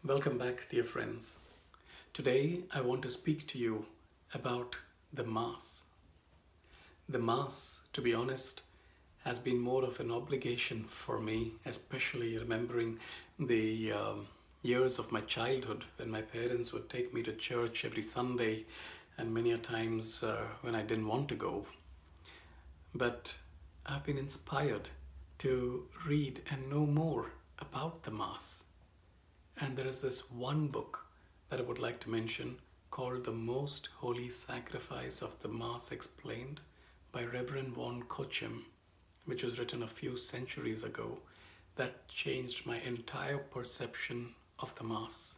Welcome back, dear friends. Today I want to speak to you about the Mass. The Mass, to be honest, has been more of an obligation for me, especially remembering the years of my childhood when my parents would take me to church every Sunday and many a times when I didn't want to go. But I've been inspired to read and know more about the Mass. And there is this one book that I would like to mention called The Most Holy Sacrifice of the Mass Explained by Reverend von Kochim, which was written a few centuries ago, that changed my entire perception of the Mass.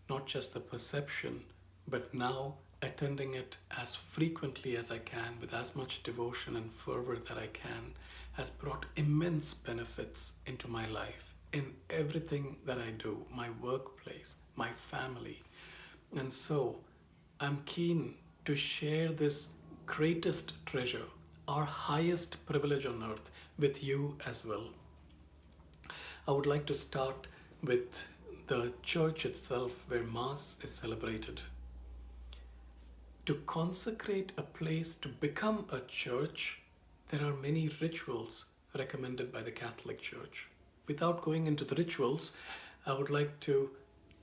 Not just the perception, but now attending it as frequently as I can with as much devotion and fervor that I can has brought immense benefits into my life. In everything that I do, my workplace, my family. And so I'm keen to share this greatest treasure, our highest privilege on earth, with you as well. I would like to start with the church itself where Mass is celebrated. To consecrate a place to become a church, there are many rituals recommended by the Catholic Church. Without going into the rituals, I would like to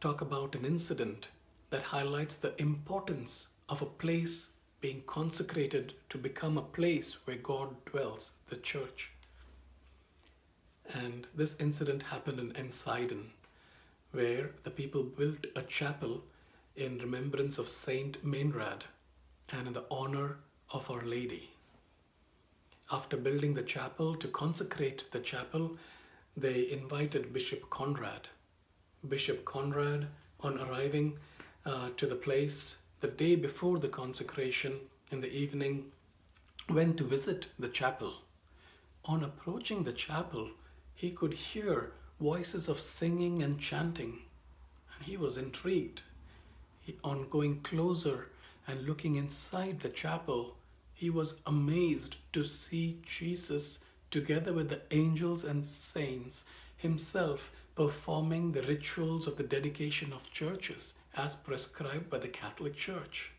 talk about an incident that highlights the importance of a place being consecrated to become a place where God dwells, the church. And this incident happened in Ensidon, where the people built a chapel in remembrance of Saint Meinrad and in the honor of Our Lady. After building the chapel, to consecrate the chapel, they invited Bishop Conrad. Bishop Conrad, on arriving to the place the day before the consecration in the evening, went to visit the chapel. On approaching the chapel, he could hear voices of singing and chanting, and he was intrigued. On going closer and looking inside the chapel, he was amazed to see Jesus together with the angels and saints, himself performing the rituals of the dedication of churches as prescribed by the Catholic Church.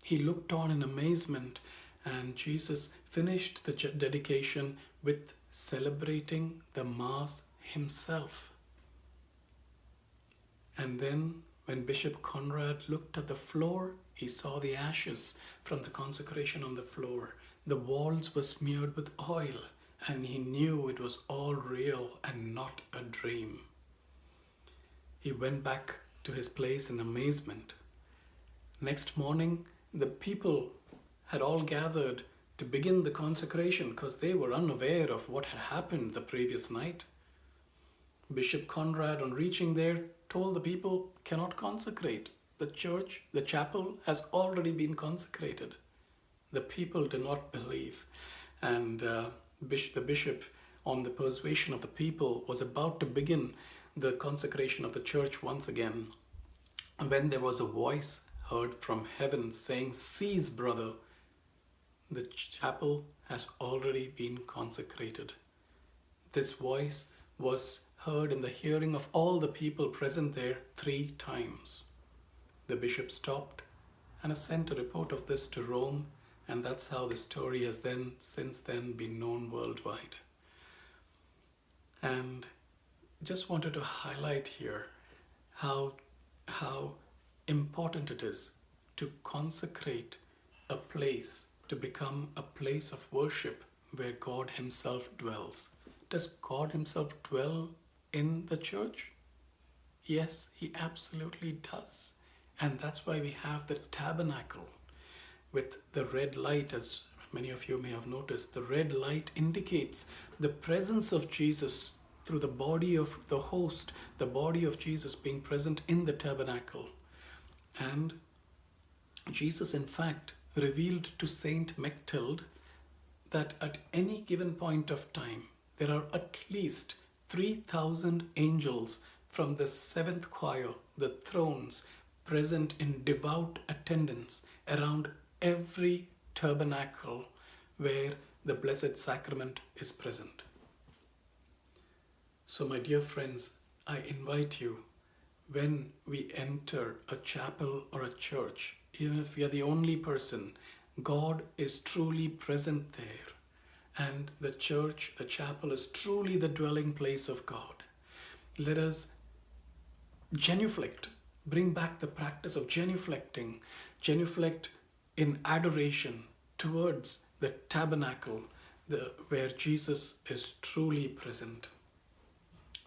He looked on in amazement, and Jesus finished the dedication with celebrating the Mass himself. And then when Bishop Conrad looked at the floor, he saw the ashes from the consecration on the floor. The walls were smeared with oil, and he knew it was all real and not a dream. He went back to his place in amazement. Next morning, the people had all gathered to begin the consecration because they were unaware of what had happened the previous night. Bishop Conrad, on reaching there, told the people, cannot consecrate. The church, the chapel, has already been consecrated. The people did not believe, and the bishop, on the persuasion of the people, was about to begin the consecration of the church once again, when there was a voice heard from heaven saying, "Cease, brother, the chapel has already been consecrated." This voice was heard in the hearing of all the people present there 3 times. The bishop stopped and sent a report of this to Rome, and that's how the story has since then been known worldwide. And just wanted to highlight here how important it is to consecrate a place to become a place of worship where God himself dwells. Does God himself dwell in the church? Yes, he absolutely does. And that's why we have the tabernacle with the red light. As many of you may have noticed, the red light indicates the presence of Jesus through the body of the host, the body of Jesus being present in the tabernacle. And Jesus, in fact, revealed to Saint Mechtild that at any given point of time, there are at least 3,000 angels from the 7th choir, the thrones, present in devout attendance around every tabernacle where the Blessed Sacrament is present. So my dear friends, I invite you when we enter a chapel or a church, even if we are the only person, God is truly present there. And the church, the chapel is truly the dwelling place of God. Let us genuflect, bring back the practice of genuflecting, genuflect in adoration towards the tabernacle where Jesus is truly present.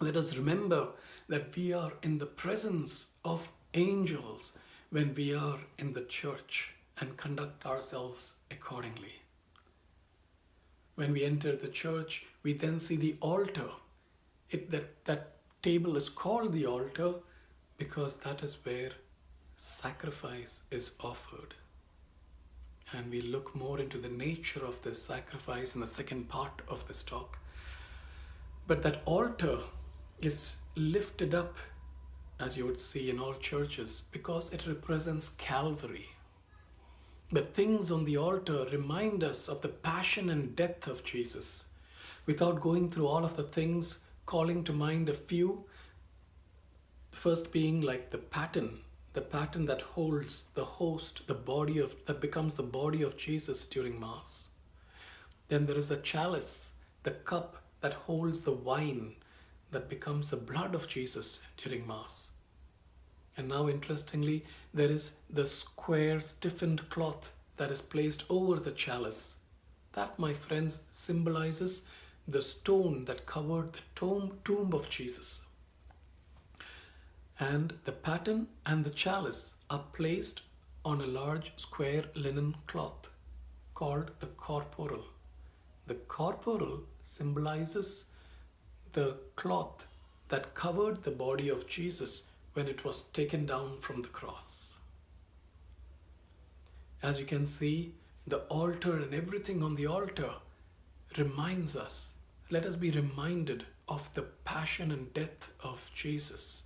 Let us remember that we are in the presence of angels when we are in the church and conduct ourselves accordingly. When we enter the church, we then see the altar. That table is called the altar because that is where sacrifice is offered. And we look more into the nature of this sacrifice in the second part of this talk. But that altar is lifted up, as you would see in all churches, because it represents Calvary. The things on the altar remind us of the passion and death of Jesus. Without going through all of the things, calling to mind a few, first being like the paten that holds the host, that becomes the body of Jesus during Mass. Then there is the chalice, the cup that holds the wine that becomes the blood of Jesus during Mass. And now, interestingly, there is the square stiffened cloth that is placed over the chalice. That, my friends, symbolizes the stone that covered the tomb of Jesus. And the paten and the chalice are placed on a large square linen cloth called the corporal. The corporal symbolizes the cloth that covered the body of Jesus when it was taken down from the cross. As you can see, the altar and everything on the altar reminds us, let us be reminded of the passion and death of Jesus.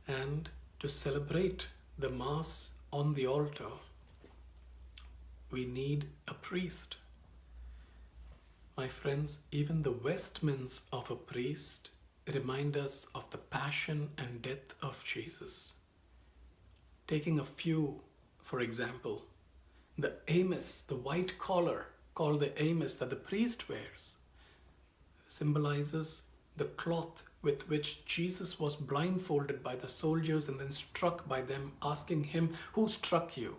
And to celebrate the Mass on the altar, we need a priest. My friends, even the vestments of a priest remind us of the passion and death of Jesus. Taking a few, for example, the amice, the white collar called the amice that the priest wears, symbolizes the cloth with which Jesus was blindfolded by the soldiers and then struck by them, asking him, "Who struck you?"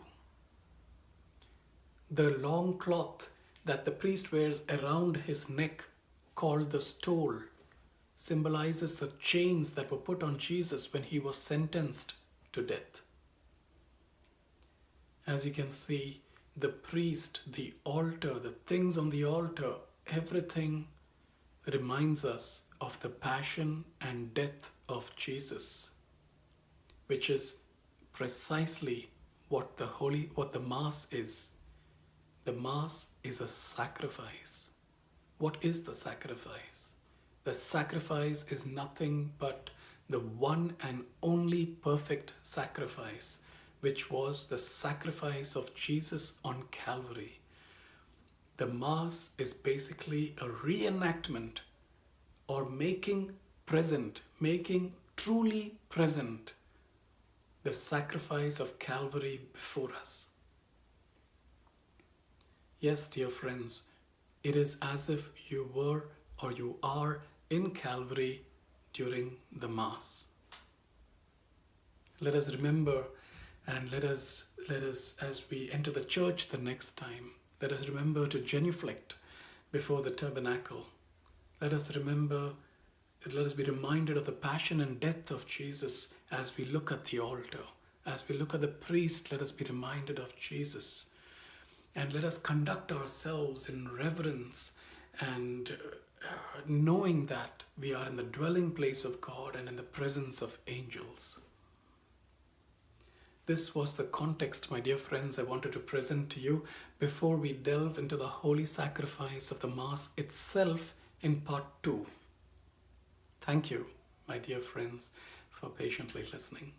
The long cloth that the priest wears around his neck, called the stole, symbolizes the chains that were put on Jesus when he was sentenced to death. As you can see, the priest, the altar, the things on the altar, everything reminds us of the passion and death of Jesus, which is precisely what the Mass is. The Mass is a sacrifice. What is the sacrifice? The sacrifice is nothing but the one and only perfect sacrifice, which was the sacrifice of Jesus on Calvary. The Mass is basically a reenactment or making truly present the sacrifice of Calvary before us. Yes, dear friends, it is as if you were or you are in Calvary during the Mass. Let us remember, and let us, as we enter the church the next time, let us remember to genuflect before the tabernacle. Let us be reminded of the passion and death of Jesus as we look at the altar. As we look at the priest, let us be reminded of Jesus. And let us conduct ourselves in reverence and knowing that we are in the dwelling place of God and in the presence of angels. This was the context, my dear friends, I wanted to present to you before we delve into the holy sacrifice of the Mass itself in part 2. Thank you, my dear friends, for patiently listening.